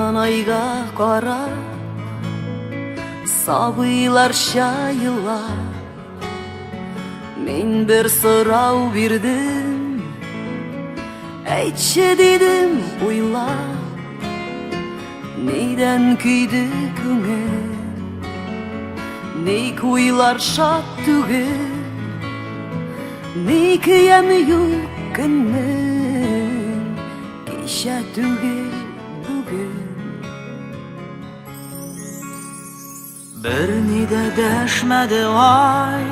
Алтан айга карап сабыйлар шайыла. Мен бер сорау бирдим, әйтче дидим уйлап, нидән көйді күңел, ник уйлар шат түгел, ник ям юк көннең, кичә түгел бүген. Bir ni de dәшмәде ай,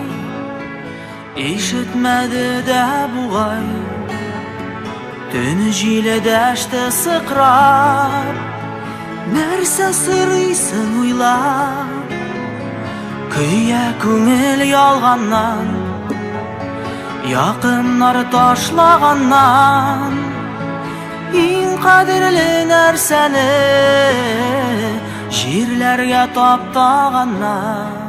ишетмәде дә бугай. Төн җиле дәште сыкрап, нәрсә сырыйсың уйлап. Көйә күңел ялганнан, якыннар ташлаганнан. Иң кадерле нәрсәне җирләргә таптаганнар.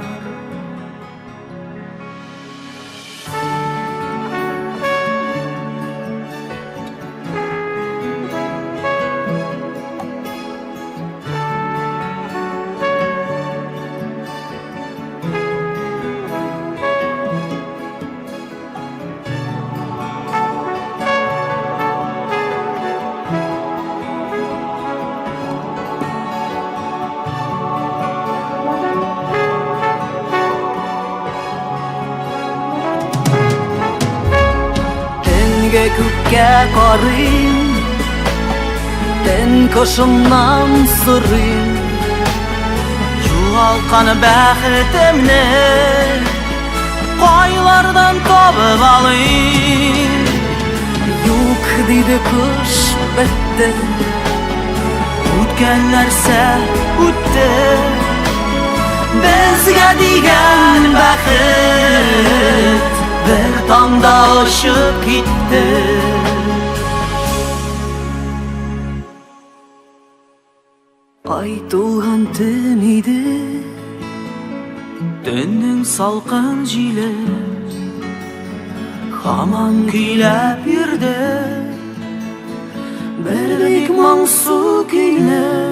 Күккә карыйм, төн кошымнан сорыйм. Югалткан бәхетемне кайлардан табып алыйм. Юк диде кош бетте, Үткән нәрсә үтте, безгә дигән бәхет бер таңда очып китте. Ай тулган төн иде, Төннең салкын җиле һаман көйләп йөрде. бер бик моңсу көйне.